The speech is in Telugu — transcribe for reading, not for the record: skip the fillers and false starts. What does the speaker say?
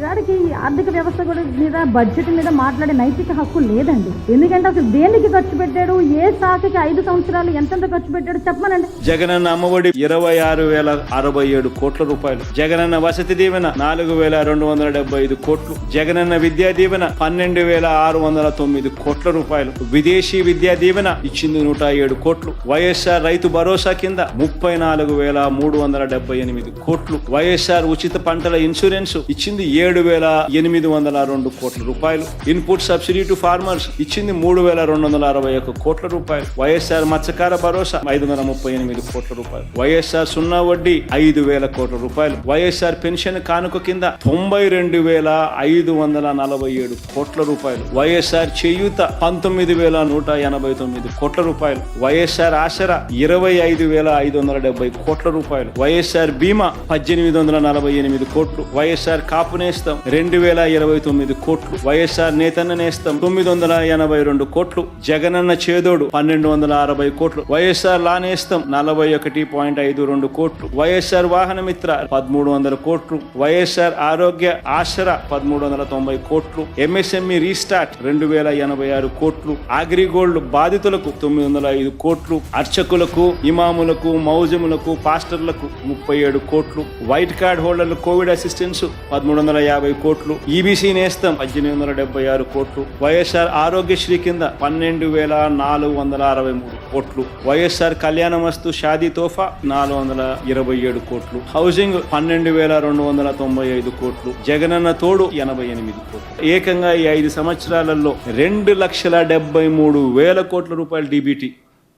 గారికి ఆర్థిక వ్యవస్థ కూడా మీద బడ్జెట్ మీద మాట్లాడే నైతిక హక్కు లేదండి. ఎందుకంటే అసలు దేనికి ఖర్చు పెట్టాడు, ఏ శాఖకి 5 సంవత్సరాలు ఎంతెంత ఖర్చు పెట్టాడు చెప్పమనండి. జగనన్న అమ్మఒడి 26,067 కోట్ల రూపాయలు, జగనన్న వసతి దీవెన 4,275 కోట్లు, జగనన్న విద్యా దీవెన 12,609 కోట్ల రూపాయలు, విదేశీ విద్యా దీవెన ఇచ్చింది 107 కోట్లు, వైఎస్ఆర్ రైతు భరోసా కింద 34,378 కోట్లు, వైఎస్ఆర్ ఉచిత పంటల ఇన్సూరెన్స్ ఇచ్చింది 7,802 కోట్ల రూపాయలు, ఇన్పుట్ సబ్సిడీ టు ఫార్మర్స్ ఇచ్చింది 3,261 కోట్ల రూపాయలు, వైఎస్ఆర్ మత్స్యకార భరోసా 538 కోట్ల రూపాయలు, వైఎస్ఆర్ సున్నా వడ్డీ 5,000 కోట్ల రూపాయలు, వైఎస్ఆర్ పెన్షన్ కానుక కింద 92,547 కోట్ల రూపాయలు, వైఎస్ఆర్ చేయూత 19,189 కోట్ల రూపాయలు, వైఎస్ఆర్ ఆసరా 25,570 కోట్ల రూపాయలు, వైఎస్ఆర్ బీమా 1,848 కోట్లు, వైఎస్ఆర్ కాపు నేస్తం 2,029 కోట్లు, వైఎస్ఆర్ నేతన్న నేస్తం 982 కోట్లు, జగనన్న చేదోడు 1,260 కోట్లు, వైఎస్ఆర్ లా నేస్తం 41.52 కోట్లు, వైఎస్ఆర్ వాహన మిత్ర 1,300 కోట్లు, వైఎస్ఆర్ ఆరోగ్య ఆసరా 1,390 కోట్లు, ఎంఎస్ఎంఈ రీస్టార్ట్ 2,086 కోట్లు, అగ్రిగోల్డ్ బాధితులకు 905 కోట్లు, అర్చకులకు, ఇమాములకు, మౌజములకు, పాస్టర్లకు 37 కోట్లు, వైట్ కార్డ్ హోల్డర్లు కోవిడ్ అసిస్టెన్స్ 1,350 కోట్లు, ఈబీసీ నేస్తం 1,876 కోట్లు, వైఎస్ఆర్ ఆరోగ్యశ్రీ కింద 12,463 కోట్లు, వైఎస్ఆర్ కళ్యాణమస్తు షాదీ తోఫా 427 కోట్లు, హౌసింగ్ 12,295 కోట్లు, జగనన్న తోడు 88 కోట్లు. ఏకంగా ఈ 5 సంవత్సరాలలో 2,73,000 కోట్ల రూపాయలు డీబీటీ